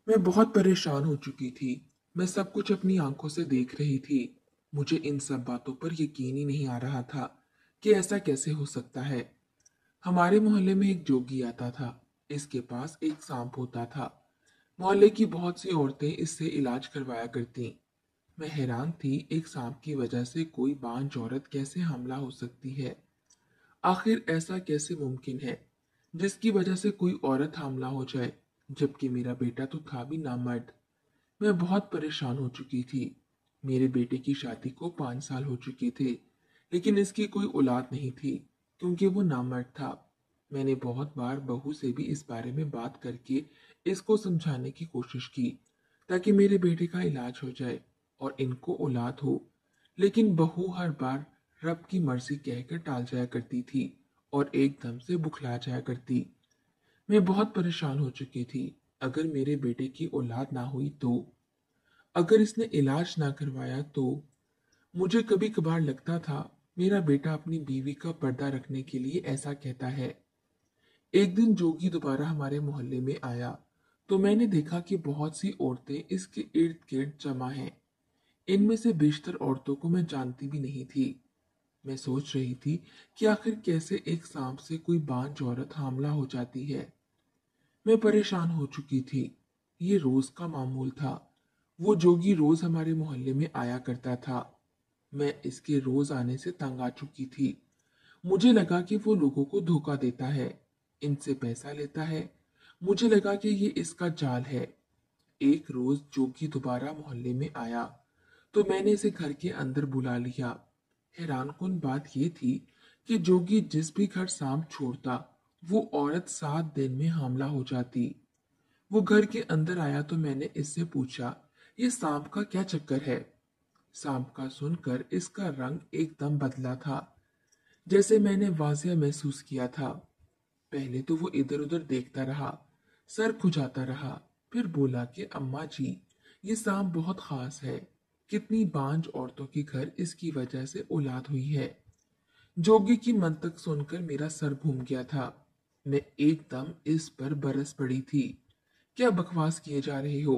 मैं बहुत परेशान हो चुकी थी। मैं सब कुछ अपनी आंखों से देख रही थी। मुझे इन सब बातों पर यकीन ही नहीं आ रहा था कि ऐसा कैसे हो सकता है। हमारे मोहल्ले में एक जोगी आता था। इसके पास एक सांप होता था। मोहल्ले की बहुत सी औरतें इससे इलाज करवाया करती। मैं हैरान थी, एक सांप की वजह से कोई बांझ औरत कैसे हमला हो सकती है। आखिर ऐसा कैसे मुमकिन है जिसकी वजह से कोई औरत हमला हो जाए, जबकि मेरा बेटा तो था भी नामर्द। मैं बहुत परेशान हो चुकी थी। मेरे बेटे की शादी को 5 साल हो चुके थे, लेकिन इसकी कोई औलाद नहीं थी क्योंकि वो नामर्द था। मैंने बहुत बार बहू से भी इस बारे में बात करके इसको समझाने की कोशिश की ताकि मेरे बेटे का इलाज हो जाए और इनको औलाद हो, लेकिन बहू हर बार रब की मर्जी कहकर टाल जाया करती थी और एकदम से बुखला जाया करती। मैं बहुत परेशान हो चुकी थी। अगर मेरे बेटे की औलाद ना हुई तो, अगर इसने इलाज ना करवाया तो, मुझे कभी कभार लगता था मेरा बेटा अपनी बीवी का पर्दा रखने के लिए ऐसा कहता है। एक दिन जोगी दोबारा हमारे मोहल्ले में आया तो मैंने देखा कि बहुत सी औरतें इसके इर्द गिर्द जमा हैं। इनमें से बेशतर औरतों को मैं जानती भी नहीं थी। मैं सोच रही थी कि आखिर कैसे एक सांप से कोई बांझ औरत हामला हो जाती है। मैं परेशान हो चुकी थी। ये रोज का मामूल था। वो जोगी रोज हमारे मोहल्ले में आया करता था। मैं इसके रोज आने से तंग आ चुकी थी। मुझे लगा कि वो लोगों को धोखा देता है, इनसे पैसा लेता है। मुझे लगा कि ये इसका जाल है। एक रोज जोगी दोबारा मोहल्ले में आया तो मैंने इसे घर के अंदर बुला लिया। हैरानकुन बात यह थी कि जोगी जिस भी घर सांप छोड़ता, वो औरत 7 दिन में हामला हो जाती। वो घर के अंदर आया तो मैंने इससे पूछा, ये सांप का क्या चक्कर है। सांप का सुनकर इसका रंग एकदम बदला था, जैसे मैंने वाजिया महसूस किया था। पहले तो वो इधर उधर देखता रहा, सर खुजाता रहा, फिर बोला कि अम्मा जी, ये सांप बहुत खास है। कितनी बांझ औरतों के घर इसकी वजह से औलाद हुई है। जोगी की मंतक सुनकर मेरा सर घूम गया था। मैं एकदम इस पर बरस पड़ी थी। क्या बकवास किए जा रहे हो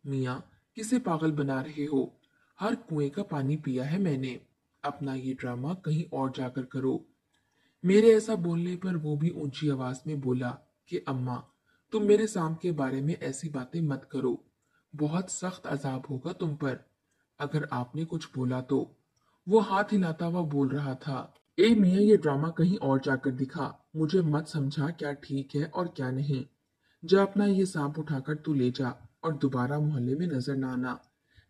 मियाँ? किसे पागल बना रहे हो? हर कुएं का पानी पिया है मैंने। अपना ये ड्रामा कहीं और जाकर करो। मेरे ऐसा बोलने पर वो भी ऊंची आवाज में बोला कि अम्मा, तुम मेरे सांप के बारे में ऐसी बातें मत करो। बहुत सख्त अजाब होगा तुम पर अगर आपने कुछ बोला तो। वो हाथ हिलाता हुआ बोल रहा था, ए मियाँ, ये ड्रामा कहीं और जाकर दिखा। मुझे मत समझा क्या ठीक है और क्या नहीं। जा अपना ये सांप उठाकर तू ले जा और दोबारा मोहल्ले में नजर ना आना।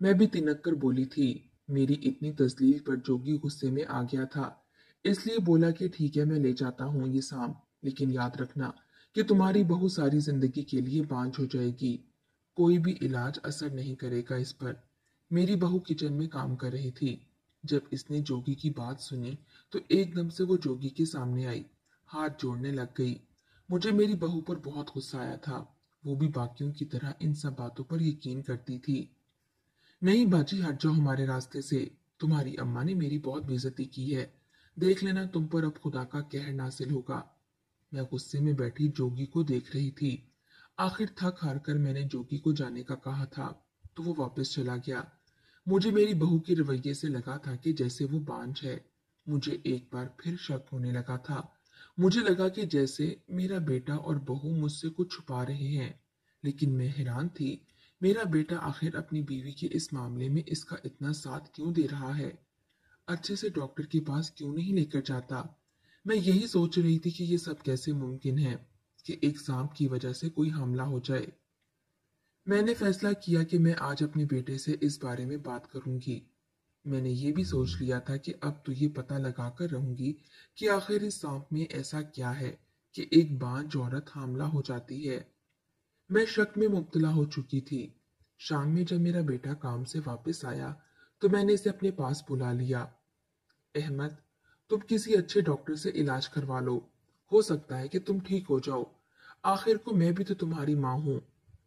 मैं भी तिनक कर बोली थी। मेरी इतनी तस्लील पर जोगी गुस्से में आ गया था, इसलिए बोला कि ठीक है, मैं ले जाता हूँ ये सांप, लेकिन याद रखना कि तुम्हारी बहू सारी जिंदगी के लिए बांझ हो जाएगी। कोई भी इलाज असर नहीं करेगा इस पर। मेरी बहू किचन में काम कर रही थी। जब इसने जोगी की बात सुनी तो एकदम से वो जोगी के सामने आई, हाथ जोड़ने लग गई। मुझे मेरी बहू पर बहुत गुस्सा आया था। वो भी बाकियों की तरह इन सब बातों पर यकीन करती थी। नहीं बाजी, हट जाओ हमारे रास्ते से। तुम्हारी अम्मा ने मेरी बहुत बेइज्जती की है। देख लेना तुम पर अब खुदा का कहर नासिल होगा। मैं गुस्से में बैठी जोगी को देख रही थी। आखिर थक हार कर मैंने जोगी को जाने का कहा था तो वो वापस चला गया। मुझे मेरी बहू के रवैये से लगा था कि जैसे वो बांझ है। मुझे एक बार फिर शक होने लगा था। मुझे लगा कि जैसे मेरा बेटा और बहू मुझसे कुछ छुपा रहे हैं। लेकिन मैं हैरान थी, मेरा बेटा आखिर अपनी बीवी के इस मामले में इसका इतना साथ क्यों दे रहा है। अच्छे से डॉक्टर के पास क्यों नहीं लेकर जाता। मैं यही सोच रही थी कि ये सब कैसे मुमकिन है कि एक सांप की वजह से कोई हमला हो जाए। मैंने फैसला किया कि मैं आज अपने बेटे से इस बारे में बात करूंगी। मैंने ये भी सोच लिया था कि अब तो ये पता लगाकर रहूंगी कि आखिर इस सांप में ऐसा क्या है कि एक बांझ औरत हमला हो जाती है। मैं शक में मुब्तला हो चुकी थी। शाम में जब मेरा बेटा काम से वापस आया तो मैंने इसे अपने पास बुला लिया। अहमद, तुम किसी अच्छे डॉक्टर से इलाज करवा लो। हो सकता है कि तुम ठीक हो जाओ। आखिर को मैं भी तो तुम्हारी माँ हूँ।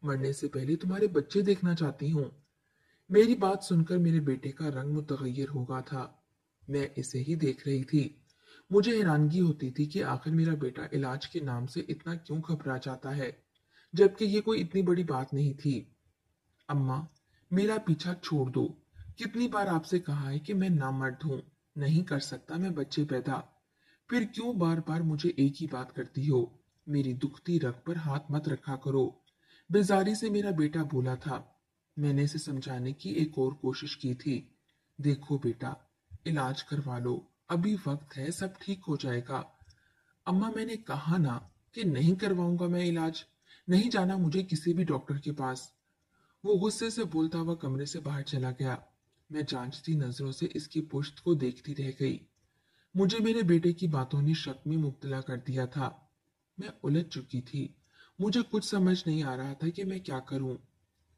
मरने से पहले तुम्हारे बच्चे देखना चाहती हूँ। मेरी बात सुनकर मेरे बेटे का रंग मुतगय्यर हो गया था। मैं इसे ही देख रही थी। मुझे हैरानगी होती थी कि आखिर मेरा बेटा इलाज के नाम से इतना क्यों घबरा जाता है, जबकि ये कोई इतनी बड़ी बात नहीं थी। अम्मा, मेरा पीछा छोड़ दो। कितनी बार आपसे कहा है कि मैं नामर्द हूँ, नहीं कर सकता मैं बच्चे पैदा। फिर क्यों बार बार मुझे एक ही बात करती हो? मेरी दुखती रग पर हाथ मत रखा करो। बेजारी से मेरा बेटा बोला था। मैंने इसे समझाने की एक और कोशिश की थी। देखो बेटा, इलाज करवा लो, अभी वक्त है, सब ठीक हो जाएगा। अम्मा, मैंने कहा ना कि नहीं करवाऊंगा मैं इलाज। नहीं जाना मुझे किसी भी डॉक्टर के पास। वो गुस्से से बोलता हुआ कमरे से बाहर चला गया। मैं जांचती नजरों से इसकी पुश्त को देखती रह गई। मुझे मेरे बेटे की बातों ने शक में मुब्तला कर दिया था। मैं उलझ चुकी थी। मुझे कुछ समझ नहीं आ रहा था कि मैं क्या करूं।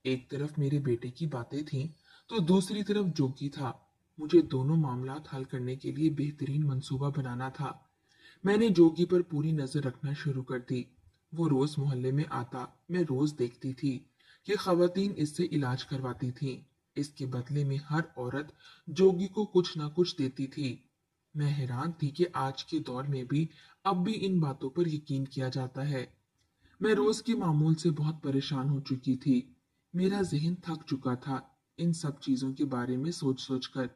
एक तरफ मेरे बेटे की बातें थीं, तो दूसरी तरफ जोगी था। मुझे दोनों मामलात हल करने के लिए बेहतरीन मंसूबा बनाना था। मैंने जोगी पर पूरी नजर रखना शुरू कर दी। वो रोज मोहल्ले में आता, मैं रोज देखती थी कि खवातीन इससे इलाज करवाती थीं। इसके बदले में हर औरत जोगी को कुछ ना कुछ देती थी। मैं हैरान थी कि आज के दौर में भी अब भी इन बातों पर यकीन किया जाता है। मैं रोज के मामूल से बहुत परेशान हो चुकी थी। मेरा जहन थक चुका था इन सब चीजों के बारे में सोच सोच कर।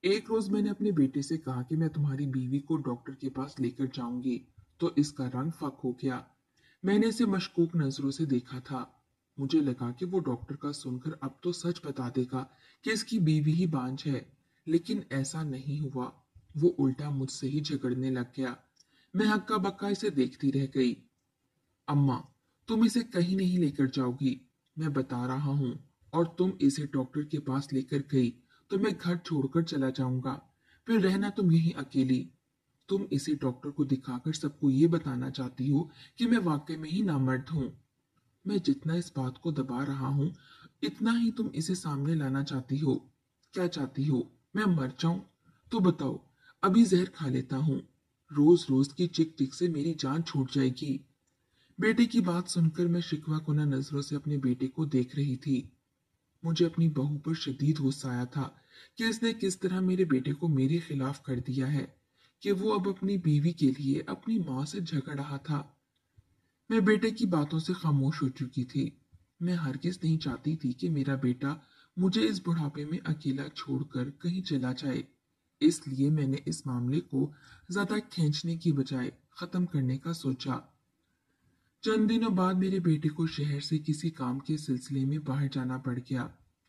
एक रोज मैंने अपने बेटे से कहा कि मैं तुम्हारी बीवी को डॉक्टर के पास लेकर जाऊंगी, तो इसका रंग फक हो गया। मैंने इसे मशकूक नजरों से देखा था। मुझे लगा कि वो डॉक्टर का सुनकर अब तो सच बता देगा कि इसकी बीवी ही बांझ है, लेकिन ऐसा नहीं हुआ। वो उल्टा मुझसे ही झगड़ने लग गया। मैं हक्का बक्का इसे देखती रह गई। अम्मा, तुम इसे कहीं नहीं लेकर जाओगी, मैं बता रहा हूँ। और तुम इसे डॉक्टर के पास लेकर गई तो मैं घर छोड़कर चला जाऊंगा। फिर रहना तुम यहीं अकेली। तुम इसे डॉक्टर को दिखाकर सबको ये बताना चाहती हो कि मैं वाकई में ही नामर्द हूँ। मैं जितना इस बात को दबा रहा हूँ, इतना ही तुम इसे सामने लाना चाहती हो। क्या चाहती हो, मैं मर जाऊं? तो बताओ, अभी जहर खा लेता हूँ। रोज रोज की चिक चिक से मेरी जान छूट जाएगी। बेटे की बात सुनकर मैं शिकवा कुना नजरों से अपने बेटे को देख रही थी। मुझे अपनी बहू पर शदीद गुस्सा आया था कि इसने किस तरह मेरे बेटे को मेरे खिलाफ कर दिया है, कि वो अब अपनी बीवी के लिए अपनी माँ से झगड़ रहा था। मैं बेटे की बातों से खामोश हो चुकी थी। मैं हरगिज नहीं चाहती थी कि मेरा बेटा मुझे इस बुढ़ापे में अकेला छोड़कर कहीं चला जाए। इसलिए मैंने इस मामले को ज्यादा खींचने की बजाय खत्म करने का सोचा। चंद दिनों बाद मेरे बेटे को शहर से किसी काम के सिलसिले में बाहर जाना पड़ गया,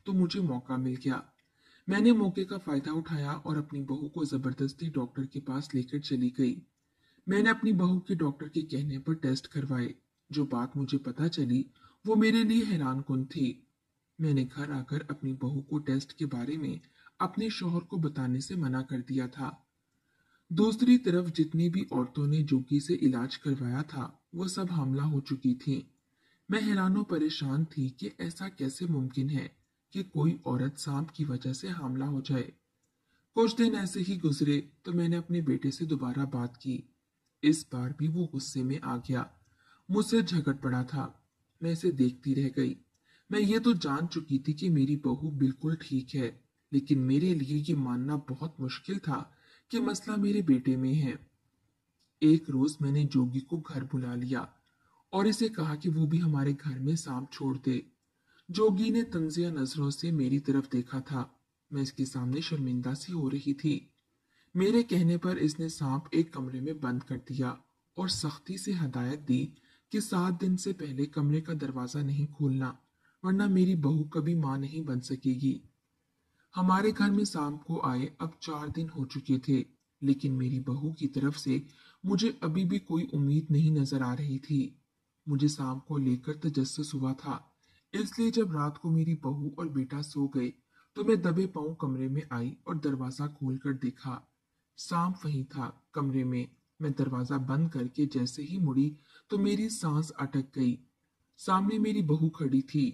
तो मुझे मौका मिल गया। मैंने मौके का फायदा उठाया और अपनी बहू को जबरदस्ती डॉक्टर के पास लेकर चली गई। मैंने अपनी बहू के डॉक्टर के कहने पर टेस्ट करवाए। जो बात मुझे पता चली वो मेरे लिए हैरान कुन थी। मैंने घर आकर अपनी बहू को टेस्ट के बारे में अपने शौहर को बताने से मना कर दिया था। दूसरी तरफ जितनी भी औरतों ने जोगी से इलाज करवाया था वो सब हमला हो चुकी थीं। मैं हैरानो परेशान थी कि ऐसा कैसे मुमकिन है कि कोई औरत सांप की वजह से हमला हो जाए। कुछ दिन ऐसे ही गुजरे तो मैंने अपने बेटे से दोबारा बात की। इस बार भी वो गुस्से में आ गया, मुझसे झगड़ पड़ा था। मैं इसे देखती रह गई। मैं ये तो जान चुकी थी कि मेरी बहू बिल्कुल ठीक है, लेकिन मेरे लिए ये मानना बहुत मुश्किल था कि मसला मेरे बेटे में है। एक रोज मैंने जोगी को घर बुला लिया और इसे कहा कि वो भी हमारे घर में सांप छोड़ दे। जोगी ने तंजिया नजरों से मेरी तरफ देखा था। मैं इसके सामने शर्मिंदा सी हो रही थी। मेरे कहने पर इसने सांप एक कमरे में बंद कर दिया और सख्ती से हदायत दी कि 7 दिन से पहले कमरे का दरवाजा नहीं खोलना, वरना मेरी बहू कभी मां नहीं बन सकेगी। हमारे घर में सांप को आए अब 4 दिन हो चुके थे, लेकिन मेरी बहू की तरफ से मुझे अभी भी कोई उम्मीद नहीं नजर आ रही थी। मुझे सांप को लेकर तजस्सुस हुआ था, इसलिए जब रात को मेरी बहू और बेटा सो गए तो मैं दबे पांव कमरे में आई और दरवाजा खोलकर देखा। सांप वहीं था कमरे में। मैं दरवाजा बंद करके जैसे ही मुड़ी तो मेरी सांस अटक गई। सामने मेरी बहू खड़ी थी।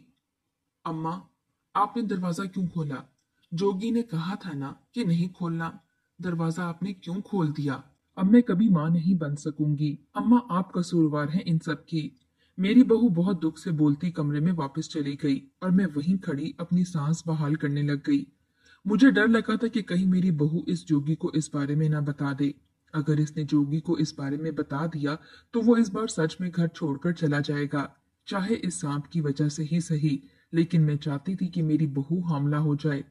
अम्मा, आपने दरवाजा क्यों खोला? जोगी ने कहा था ना कि नहीं खोलना। दरवाजा आपने क्यों खोल दिया? अब मैं कभी मां नहीं बन सकूंगी। अम्मा, आप कसूरवार हैं इन सब की। मेरी बहू बहुत दुख से बोलती कमरे में वापस चली गई और मैं वहीं खड़ी अपनी सांस बहाल करने लग गई। मुझे डर लगा था कि कहीं मेरी बहू इस जोगी को इस बारे में ना बता दे। अगर इसने जोगी को इस बारे में बता दिया तो वो इस बार सच में घर छोड़कर चला जाएगा। चाहे इस सांप की वजह से ही सही, लेकिन मैं चाहती थी कि मेरी बहू हामला हो जाए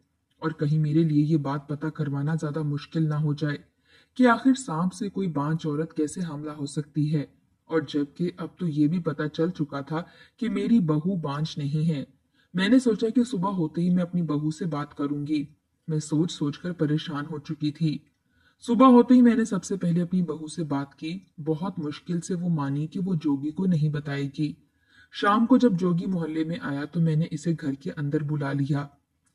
और कहीं मेरे लिए ये बात पता करवाना ज्यादा मुश्किल ना हो जाए कि आखिर सांप से कोई बांझ औरत कैसे हमला हो सकती है। और जबकि अब तो ये भी पता चल चुका था कि मेरी बहू बांझ नहीं है। मैंने सोचा कि सुबह होते ही मैं अपनी बहू से बात करूंगी। मैं सोच सोचकर परेशान हो चुकी थी। सुबह होते ही मैंने सबसे पहले अपनी बहू से बात की। बहुत मुश्किल से वो मानी कि वो जोगी को नहीं बताएगी। शाम को जब जोगी मोहल्ले में आया तो मैंने इसे घर के अंदर बुला लिया।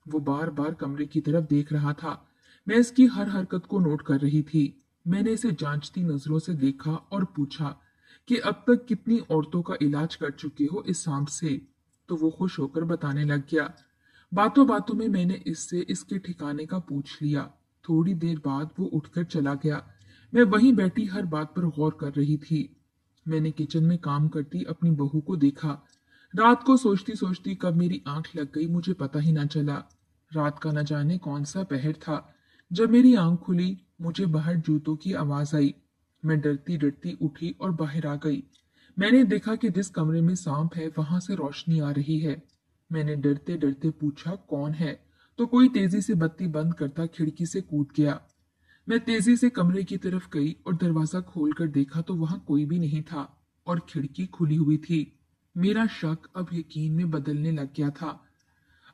वो बार बार कमरे की तरफ देख रहा था। मैं इसकी हर हरकत को नोट कर रही थी। मैंने इसे जांचती नजरों से देखा और पूछा कि अब तक कितनी औरतों का इलाज कर चुके हो इस सांप से। तो वो खुश होकर बताने लग गया। बातों बातों में मैंने इससे इसके ठिकाने का पूछ लिया। थोड़ी देर बाद वो उठकर चला गया। मैं वहीं बैठी हर बात पर गौर कर रही थी। मैंने किचन में काम करती अपनी बहू को देखा। रात को सोचती सोचती कब मेरी आंख लग गई मुझे पता ही ना चला। रात का न जाने कौन सा पहर था। जब मेरी आंख खुली मुझे बाहर जूतों की आवाज आई। मैं डरती डरती उठी और बाहर आ गई। मैंने देखा कि जिस कमरे में सांप है वहां से रोशनी आ रही है। मैंने डरते डरते पूछा कौन है, तो कोई तेजी से बत्ती बंद करता खिड़की से कूद गया। मैं तेजी से कमरे की तरफ गई और दरवाजा खोलकर देखा तो वहां कोई भी नहीं था और खिड़की खुली हुई थी। मेरा शक अब यकीन में बदलने लग गया था।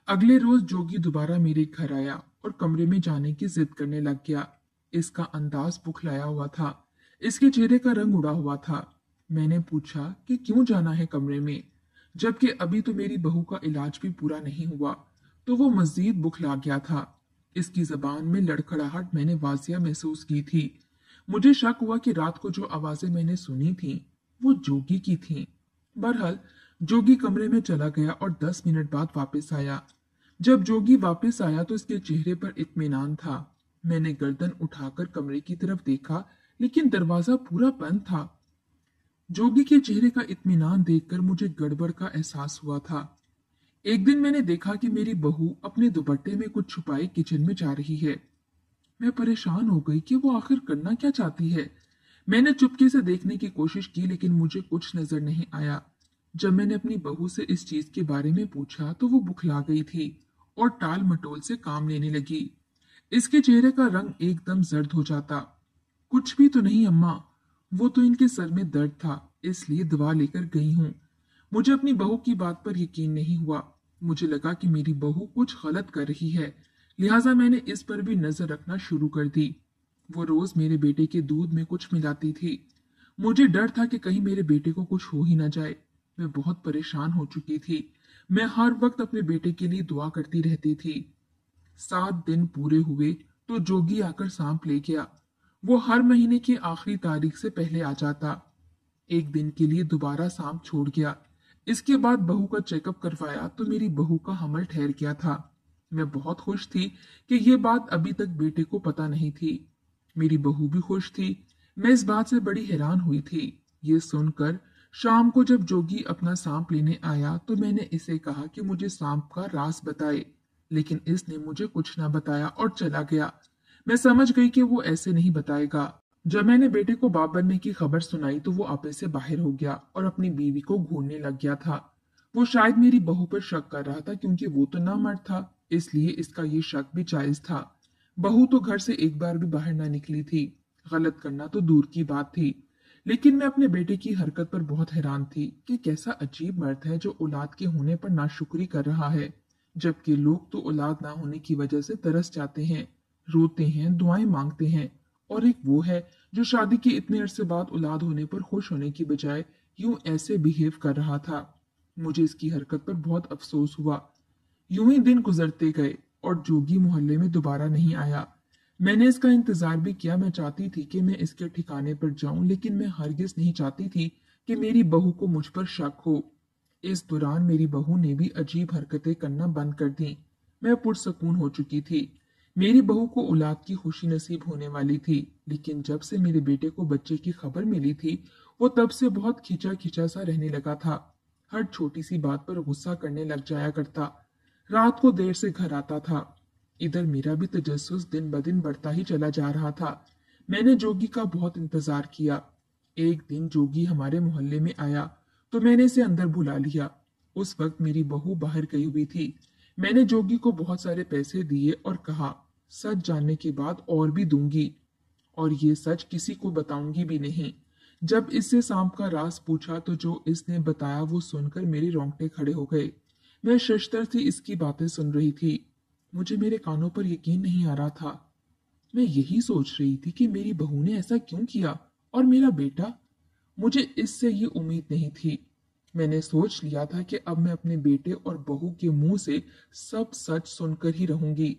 अगले रोज जोगी दोबारा मेरे घर आया और कमरे में जाने की जिद करने लग गया। इसका अंदाज बुखलाया हुआ था। इसके चेहरे का रंग उड़ा हुआ था। मैंने पूछा कि क्यों जाना है कमरे में, जबकि अभी तो मेरी बहू का इलाज भी पूरा नहीं हुआ। तो वो मजीद बुखला गया था। इसकी जबान में लड़खड़ाहट मैंने वाजिया महसूस की थी। मुझे शक हुआ कि रात को जो आवाजें मैंने सुनी थी वो जोगी की थीं। बहरहाल जोगी कमरे में चला गया और 10 मिनट बाद वापस आया। जब जोगी वापस आया तो इसके चेहरे पर इत्मीनान था। मैंने गर्दन उठाकर कमरे की तरफ देखा, लेकिन दरवाजा पूरा बंद था। जोगी के चेहरे का इत्मीनान देखकर मुझे गड़बड़ का एहसास हुआ था। एक दिन मैंने देखा कि मेरी बहू अपने दुपट्टे में कुछ छुपाए किचन में जा रही है। मैं परेशान हो गई कि वो आखिर करना क्या चाहती है। मैंने चुपके से देखने की कोशिश की, लेकिन मुझे कुछ नजर नहीं आया। जब मैंने अपनी बहू से इस चीज के बारे में पूछा तो वो बुखला गई थी और टाल मटोल से काम लेने लगी। इसके चेहरे का रंग एकदम जर्द हो जाता। कुछ भी तो नहीं अम्मा, वो तो इनके सर में दर्द था, इसलिए दवा लेकर गई हूँ। मुझे अपनी बहू की बात पर यकीन नहीं हुआ। मुझे लगा कि मेरी बहू कुछ गलत कर रही है, लिहाजा मैंने इस पर भी नजर रखना शुरू कर दी। वो रोज मेरे बेटे के दूध में कुछ मिलाती थी। मुझे डर था कि कहीं मेरे बेटे को कुछ हो ही ना जाए। मैं बहुत परेशान हो चुकी थी। मैं हर वक्त अपने बेटे के लिए दुआ करती रहती थी। 7 दिन पूरे हुए तो जोगी आकर सांप ले गया। वो हर महीने की आखिरी तारीख से पहले आ जाता। एक दिन के लिए दोबारा सांप छोड़ गया। इसके बाद बहू का चेकअप करवाया तो मेरी बहू का हमल ठहर गया था। मैं बहुत खुश थी कि ये बात अभी तक बेटे को पता नहीं थी। मेरी बहू भी खुश थी। मैं इस बात से बड़ी हैरान हुई थी। ये सुनकर शाम को जब जोगी अपना सांप लेने आया तो मैंने इसे कहा कि मुझे सांप का राज बताए, लेकिन इसने मुझे कुछ ना बताया और चला गया। मैं समझ गई कि वो ऐसे नहीं बताएगा। जब मैंने बेटे को बाप बनने की खबर सुनाई तो वो आपे से बाहर हो गया और अपनी बीवी को घूरने लग गया था। वो शायद मेरी बहू पर शक कर रहा था क्योंकि वो तो ना मर्द था, इसलिए इसका ये शक भी जायज था। बहू तो घर से एक बार भी बाहर ना निकली थी। गलत करना तो दूर की बात थी। लेकिन मैं अपने बेटे की हरकत पर बहुत हैरान थी कि कैसा अजीब मर्द है जो औलाद के होने पर नाशुक्री कर रहा है, जबकि लोग तो औलाद ना होने की वजह से तरस जाते हैं, रोते हैं, दुआएं मांगते हैं। और एक वो है जो शादी के इतने अरसे बाद औलाद होने पर खुश होने की बजाय यूं ऐसे बिहेव कर रहा था। मुझे इसकी हरकत पर बहुत अफसोस हुआ। यूं ही दिन गुजरते गए और जोगी मोहल्ले में दोबारा नहीं आया। मैंने इसका इंतजार भी किया। मैं चाहती थी कि मैं इसके ठिकाने पर जाऊं, लेकिन मैं हरगिज नहीं चाहती थी कि मेरी बहू को मुझ पर शक हो। इस दौरान मेरी बहू ने भी अजीब हरकतें करना बंद कर दी। मैं पुरसकून हो चुकी थी। मेरी बहू को औलाद की खुशी नसीब होने वाली थी, लेकिन जब से मेरे बेटे को बच्चे की खबर मिली थी वो तब से बहुत खिंचा खिंचा सा रहने लगा था। हर छोटी सी बात पर गुस्सा करने लग जाया करता। रात को देर से घर आता था। इधर मेरा भी तजस्सुस दिन ब दिन बढ़ता ही चला जा रहा था। मैंने जोगी का बहुत इंतजार किया। एक दिन जोगी हमारे मोहल्ले में आया तो मैंने इसे अंदर बुला लिया। उस वक्त मेरी बहू बाहर गई हुई थी। मैंने जोगी को बहुत सारे पैसे दिए और कहा, सच जानने के बाद और भी दूंगी, और ये सच किसी को बताऊंगी भी नहीं। जब इससे सांप का राज पूछा तो जो इसने बताया वो सुनकर मेरे रोंगटे खड़े हो गए। मैं शशतर से इसकी बातें सुन रही थी। मुझे मेरे कानों पर यकीन नहीं आ रहा था। मैं यही सोच रही थी कि मेरी बहू ने ऐसा क्यों किया, और मेरा बेटा। मुझे इससे ये उम्मीद नहीं थी। मैंने सोच लिया था कि अब मैं अपने बेटे और बहू के मुंह से सब सच सुनकर ही रहूंगी।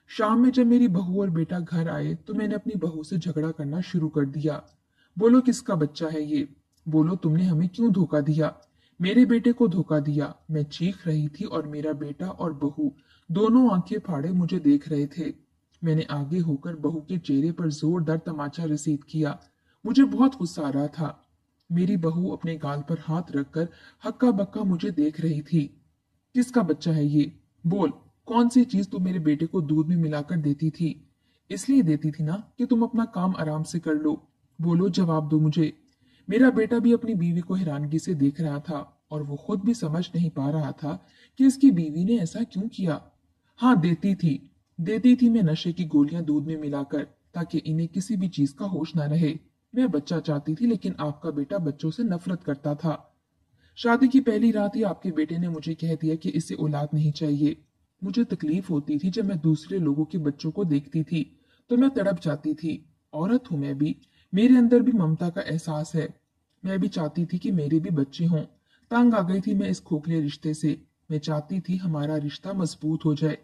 शाम में जब मेरी बहू और बेटा घर आए तो मैंने अपनी बहू से झगड़ा करना शुरू कर दिया। बोलो किसका बच्चा है ये? बोलो तुमने हमें क्यों धोखा दिया? मेरे बेटे को धोखा दिया। मैं चीख रही थी और मेरा बेटा और बहू दोनों आंखें फाड़े मुझे देख रहे थे। मैंने आगे होकर बहू के चेहरे पर जोरदार तमाचा रसीद किया। मुझे बहुत गुस्सा आ रहा था। मेरी बहू अपने गाल पर हाथ रखकर हक्का बक्का मुझे देख रही थी। किसका बच्चा है ये? बोल, कौन सी चीज तू मेरे बेटे को दूध में मिलाकर देती थी? इसलिए देती थी ना कि तुम अपना काम आराम से कर लो। बोलो, जवाब दो मुझे। मेरा बेटा भी अपनी बीवी को हैरानगी से देख रहा था और वो खुद भी समझ नहीं पा रहा था कि इसकी बीवी ने ऐसा क्यों किया। हाँ, देती थी मैं नशे की गोलियां दूध में मिलाकर, ताकि इन्हें किसी भी चीज का होश ना रहे। मैं बच्चा चाहती थी, लेकिन आपका बेटा बच्चों से नफरत करता था। शादी की पहली रात ही आपके बेटे ने मुझे कह दिया कि इसे औलाद नहीं चाहिए। मुझे तकलीफ होती थी जब मैं दूसरे लोगों के बच्चों को देखती थी तो मैं तड़प जाती थी। औरत हूं मैं भी, मेरे अंदर भी ममता का एहसास है। मैं भी चाहती थी कि मेरे भी बच्चे हों। तंग आ गई थी मैं इस खोखले रिश्ते से। मैं चाहती थी हमारा रिश्ता मजबूत हो जाए,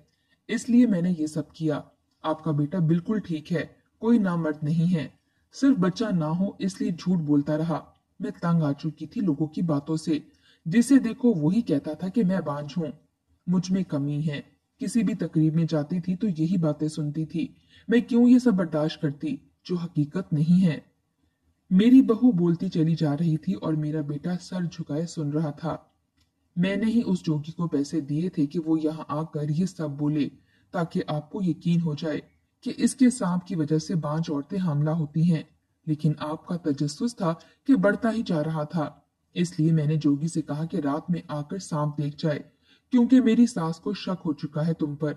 इसलिए मैंने ये सब किया। आपका बेटा बिल्कुल ठीक है, कोई नामर्द नहीं है। सिर्फ बच्चा ना हो इसलिए झूठ बोलता रहा। मैं तंग आ चुकी थी लोगों की बातों से। जिसे देखो वही कहता था कि मैं बांझ हूं, मुझ में कमी है। किसी भी तकरीब में जाती थी तो यही बातें सुनती थी। मैं क्यों ये सब बर्दाश्त करती जो हकीकत नहीं है। मेरी बहू बोलती चली जा रही थी और मेरा बेटा सर झुकाए सुन रहा था। मैंने ही उस जोगी को पैसे दिए थे कि वो यहाँ आकर ये सब बोले, ताकि आपको यकीन हो जाए कि इसके सांप की वजह से बांझ औरतें हमला होती हैं। लेकिन आपका तजस्सुस था कि बढ़ता ही जा रहा था। इसलिए मैंने जोगी से कहा कि रात में आकर सांप देख जाए, क्योंकि मेरी सास को शक हो चुका है तुम पर।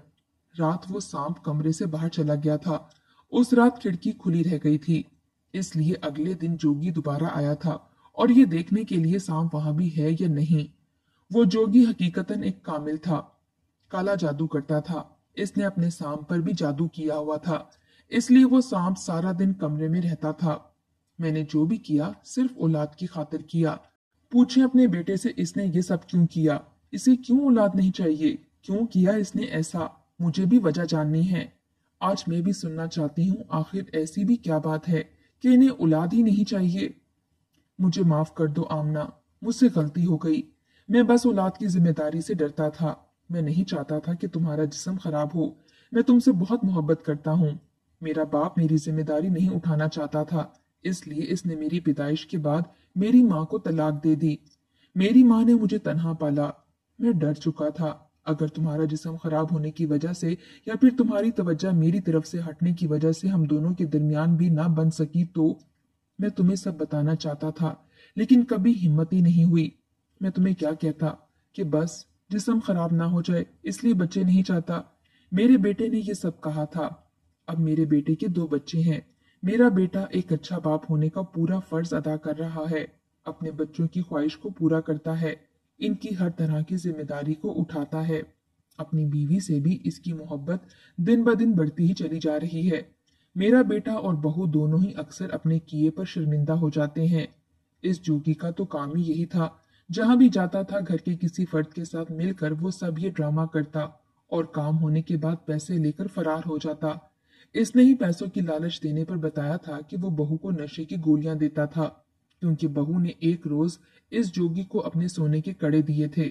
रात वो सांप कमरे से बाहर चला गया था। उस रात खिड़की खुली रह गई थी। इसलिए अगले दिन जोगी दोबारा आया था, और ये देखने के लिए सांप वहां भी है या नहीं। वो जोगी हकीकतन एक कामिल था, काला जादू करता था। इसने अपने सांप पर भी जादू किया हुआ था, इसलिए वो सांप सारा दिन कमरे में रहता था। मैंने जो भी किया सिर्फ औलाद की खातिर किया। पूछे अपने बेटे से इसने ये सब क्यों किया, इसे क्यों औलाद नहीं चाहिए, क्यों किया इसने ऐसा। मुझे भी वजह जाननी है। आज मैं भी सुनना चाहती हूँ, आखिर ऐसी भी क्या बात है कि इन्हें औलाद ही नहीं चाहिए। मुझे माफ कर दो आमना, मुझसे गलती हो गई। मैं बस औलाद की जिम्मेदारी से डरता था। मैं नहीं चाहता था कि तुम्हारा जिस्म खराब हो। मैं तुमसे बहुत मोहब्बत करता हूँ। मेरा बाप मेरी जिम्मेदारी नहीं उठाना चाहता था, इसलिए इसने मेरी पैदाइश के बाद मेरी माँ को तलाक दे दी। मेरी माँ ने मुझे तन्हा पाला। मैं डर चुका था, अगर तुम्हारा जिस्म खराब होने की वजह से या फिर तुम्हारी तवज्जो मेरी तरफ से हटने की वजह से हम दोनों के दरमियान भी ना बन सकी तो मैं तुम्हें सब बताना चाहता था, लेकिन कभी हिम्मत ही नहीं हुई। मैं तुम्हें क्या कहता कि बस जिस्म खराब ना हो जाए इसलिए बच्चे नहीं चाहता। मेरे बेटे ने ये सब कहा था। अब मेरे बेटे के दो बच्चे हैं। मेरा बेटा एक अच्छा बाप होने का पूरा फर्ज अदा कर रहा है, अपने बच्चों की ख्वाहिश को पूरा करता है, इनकी हर तरह की जिम्मेदारी को उठाता है। अपनी बीवी से भी इसकी मोहब्बत दिन ब दिन बढ़ती ही चली जा रही है। मेरा बेटा और बहू दोनों ही अक्सर अपने किए पर शर्मिंदा हो जाते हैं। इस जोगी का तो काम ही यही था। जहां भी जाता था घर के किसी फर्द के साथ मिलकर वो सब ये ड्रामा करता और काम होने के बाद पैसे लेकर फरार हो जाता। इसने ही पैसों की लालच देने पर बताया था कि वो बहू को नशे की गोलियां देता था, क्योंकि बहू ने एक रोज इस जोगी को अपने सोने के कड़े दिए थे।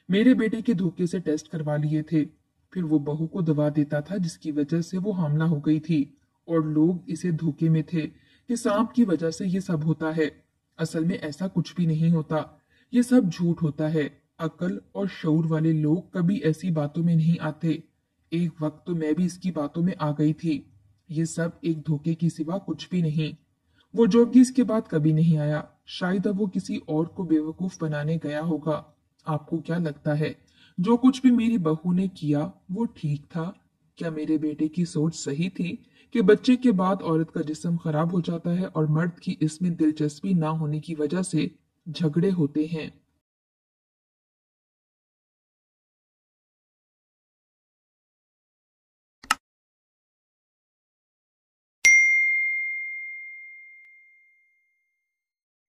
मेरे बेटे के धोखे से टेस्ट करवा लिए थे। फिर वो बहू को दवा देता था जिसकी वजह से वो हमला हो गई थी, और लोग इसे धोखे में थे कि सांप की वजह से ये सब होता है। असल में ऐसा कुछ भी नहीं होता, ये सब झूठ होता है। अकल और शऊर वाले लोग कभी ऐसी बातों में नहीं आते। एक वक्त तो मैं भी इसकी बातों में आ गई थी। ये सब एक धोखे की सिवा कुछ भी नहीं। वो जोगी इसके बाद कभी नहीं आया। शायद अब वो किसी और को बेवकूफ बनाने गया होगा। आपको क्या लगता है, जो कुछ भी मेरी बहू ने किया वो ठीक था? क्या मेरे बेटे की सोच सही थी कि बच्चे के बाद औरत का जिस्म खराब हो जाता है और मर्द की इसमें दिलचस्पी ना होने की वजह से झगड़े होते हैं?